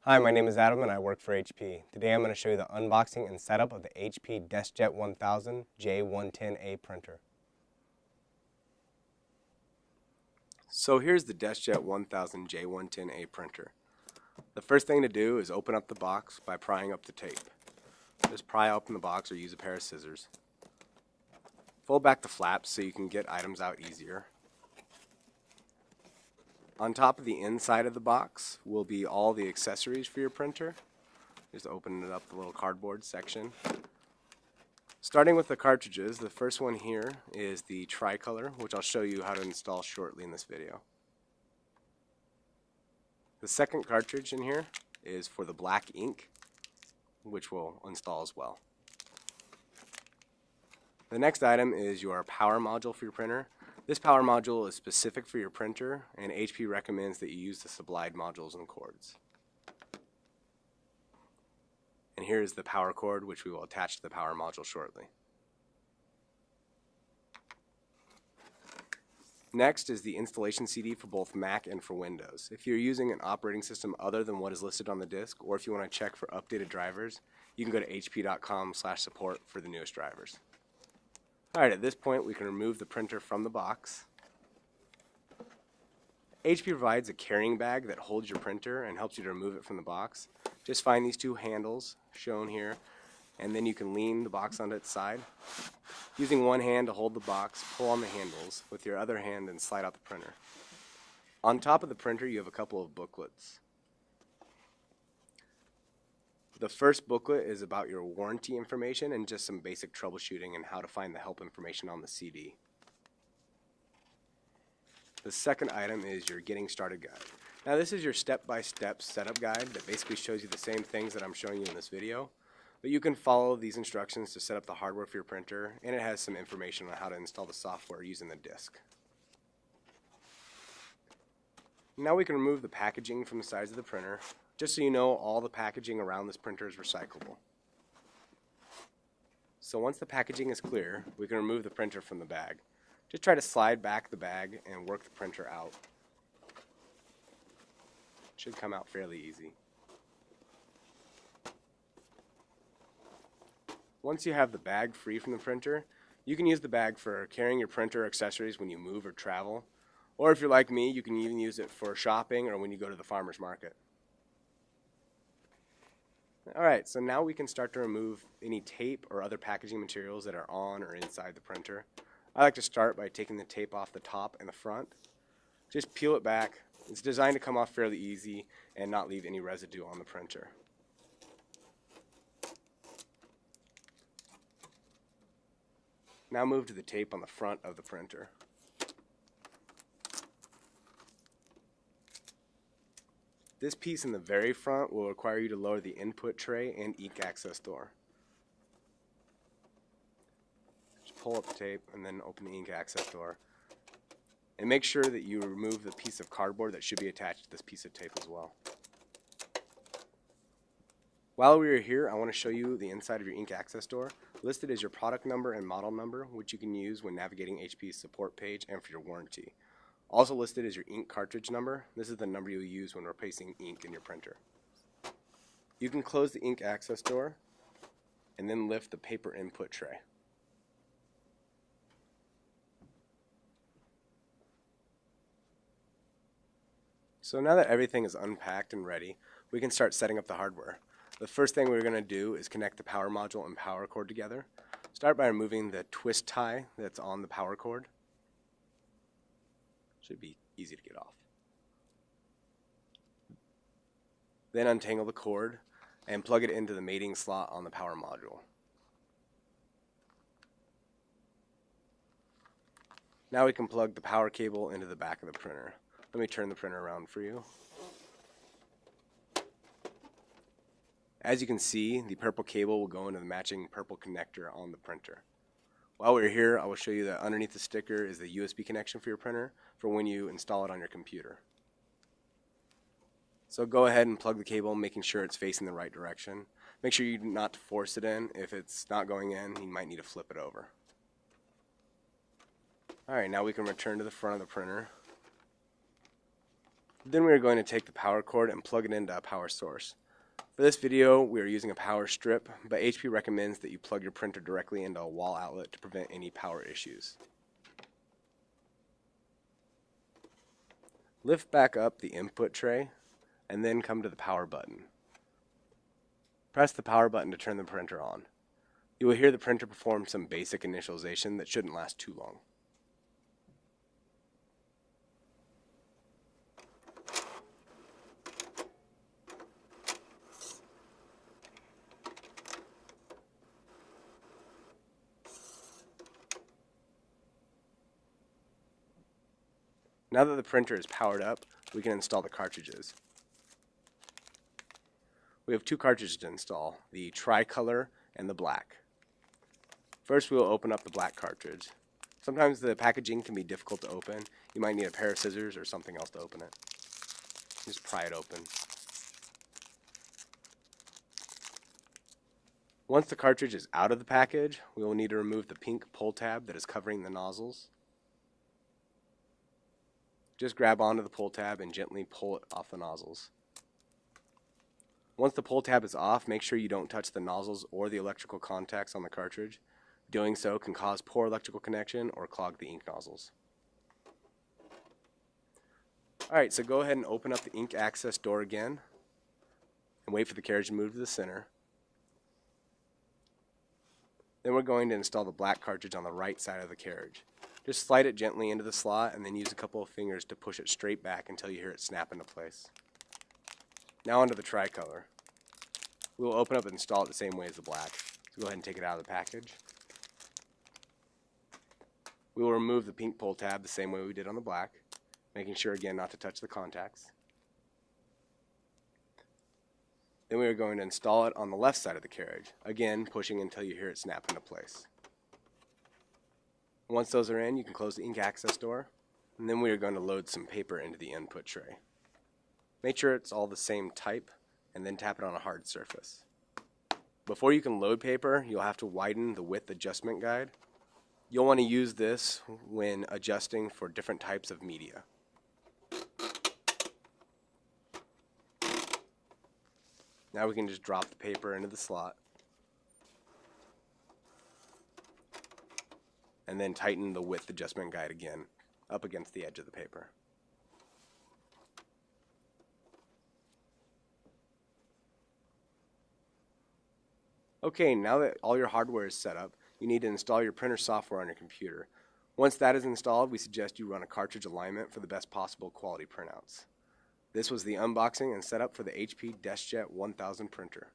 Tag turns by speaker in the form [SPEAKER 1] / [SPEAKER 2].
[SPEAKER 1] Hi, my name is Adam and I work for HP. Today I'm going to show you the unboxing and setup of the HP Deskjet 1000 J110A printer. So here's the Deskjet 1000 J110A printer. The first thing to do is open up the box by prying up the tape. Just pry open the box or use a pair of scissors. Fold back the flaps so you can get items out easier. On top of the inside of the box will be all the accessories for your printer. Just open it up, the little cardboard section. Starting with the cartridges, the first one here is the tricolor, which I'll show you how to install shortly in this video. The second cartridge in here is for the black ink, which we'll install as well. The next item is your power module for your printer. This power module is specific for your printer, and HP recommends that you use the supplied modules and cords. And here is the power cord, which we will attach to the power module shortly. Next is the installation CD for both Mac and for Windows. If you're using an operating system other than what is listed on the disk, or if you want to check for updated drivers, you can go to hp.com/support for the newest drivers. Alright, at this point we can remove the printer from the box. HP provides a carrying bag that holds your printer and helps you to remove it from the box. Just find these two handles shown here, and then you can lean the box onto its side. Using one hand to hold the box, pull on the handles with your other hand and slide out the printer. On top of the printer you have a couple of booklets. The first booklet is about your warranty information and just some basic troubleshooting and how to find the help information on the CD. The second item is your getting started guide. Now this is your step-by-step setup guide that basically shows you the same things that I'm showing you in this video, but you can follow these instructions to set up the hardware for your printer, and it has some information on how to install the software using the disk. Now we can remove the packaging from the sides of the printer. Just so you know, all the packaging around this printer is recyclable. So once the packaging is clear, we can remove the printer from the bag. Just try to slide back the bag and work the printer out. It should come out fairly easy. Once you have the bag free from the printer, you can use the bag for carrying your printer accessories when you move or travel. Or if you're like me, you can even use it for shopping or when you go to the farmer's market. Alright, so now we can start to remove any tape or other packaging materials that are on or inside the printer. I like to start by taking the tape off the top and the front. Just peel it back. It's designed to come off fairly easy and not leave any residue on the printer. Now move to the tape on the front of the printer. This piece in the very front will require you to lower the input tray and ink access door. Just pull up the tape and then open the ink access door. And make sure that you remove the piece of cardboard that should be attached to this piece of tape as well. While we are here, I want to show you the inside of your ink access door. Listed is your product number and model number, which you can use when navigating HP's support page and for your warranty. Also listed is your ink cartridge number. This is the number you'll use when replacing ink in your printer. You can close the ink access door and then lift the paper input tray. So now that everything is unpacked and ready, we can start setting up the hardware. The first thing we're going to do is connect the power module and power cord together. Start by removing the twist tie that's on the power cord. Should be easy to get off. Then untangle the cord and plug it into the mating slot on the power module. Now we can plug the power cable into the back of the printer. Let me turn the printer around for you. As you can see, the purple cable will go into the matching purple connector on the printer. While we're here, I will show you that underneath the sticker is the USB connection for your printer for when you install it on your computer. So go ahead and plug the cable, making sure it's facing the right direction. Make sure you not force it in. If it's not going in, you might need to flip it over. Alright, now we can return to the front of the printer. Then we are going to take the power cord and plug it into a power source. For this video, we are using a power strip, but HP recommends that you plug your printer directly into a wall outlet to prevent any power issues. Lift back up the input tray and then come to the power button. Press the power button to turn the printer on. You will hear the printer perform some basic initialization that shouldn't last too long. Now that the printer is powered up, we can install the cartridges. We have two cartridges to install, the tricolor and the black. First, we will open up the black cartridge. Sometimes the packaging can be difficult to open. You might need a pair of scissors or something else to open it. Just pry it open. Once the cartridge is out of the package, we will need to remove the pink pull tab that is covering the nozzles. Just grab onto the pull tab and gently pull it off the nozzles. Once the pull tab is off, make sure you don't touch the nozzles or the electrical contacts on the cartridge. Doing so can cause poor electrical connection or clog the ink nozzles. Alright, so go ahead and open up the ink access door again and wait for the carriage to move to the center. Then we're going to install the black cartridge on the right side of the carriage. Just slide it gently into the slot and then use a couple of fingers to push it straight back until you hear it snap into place. Now onto the tricolor. We will open up and install it the same way as the black. So go ahead and take it out of the package. We will remove the pink pull tab the same way we did on the black, making sure again not to touch the contacts. Then we are going to install it on the left side of the carriage, again pushing until you hear it snap into place. Once those are in, you can close the ink access door, and then we are going to load some paper into the input tray. Make sure it's all the same type, and then tap it on a hard surface. Before you can load paper, you'll have to widen the width adjustment guide. You'll want to use this when adjusting for different types of media. Now we can just drop the paper into the slot and then tighten the width adjustment guide again up against the edge of the paper. Okay, now that all your hardware is set up, you need to install your printer software on your computer. Once that is installed, we suggest you run a cartridge alignment for the best possible quality printouts. This was the unboxing and setup for the HP Deskjet 1000 printer.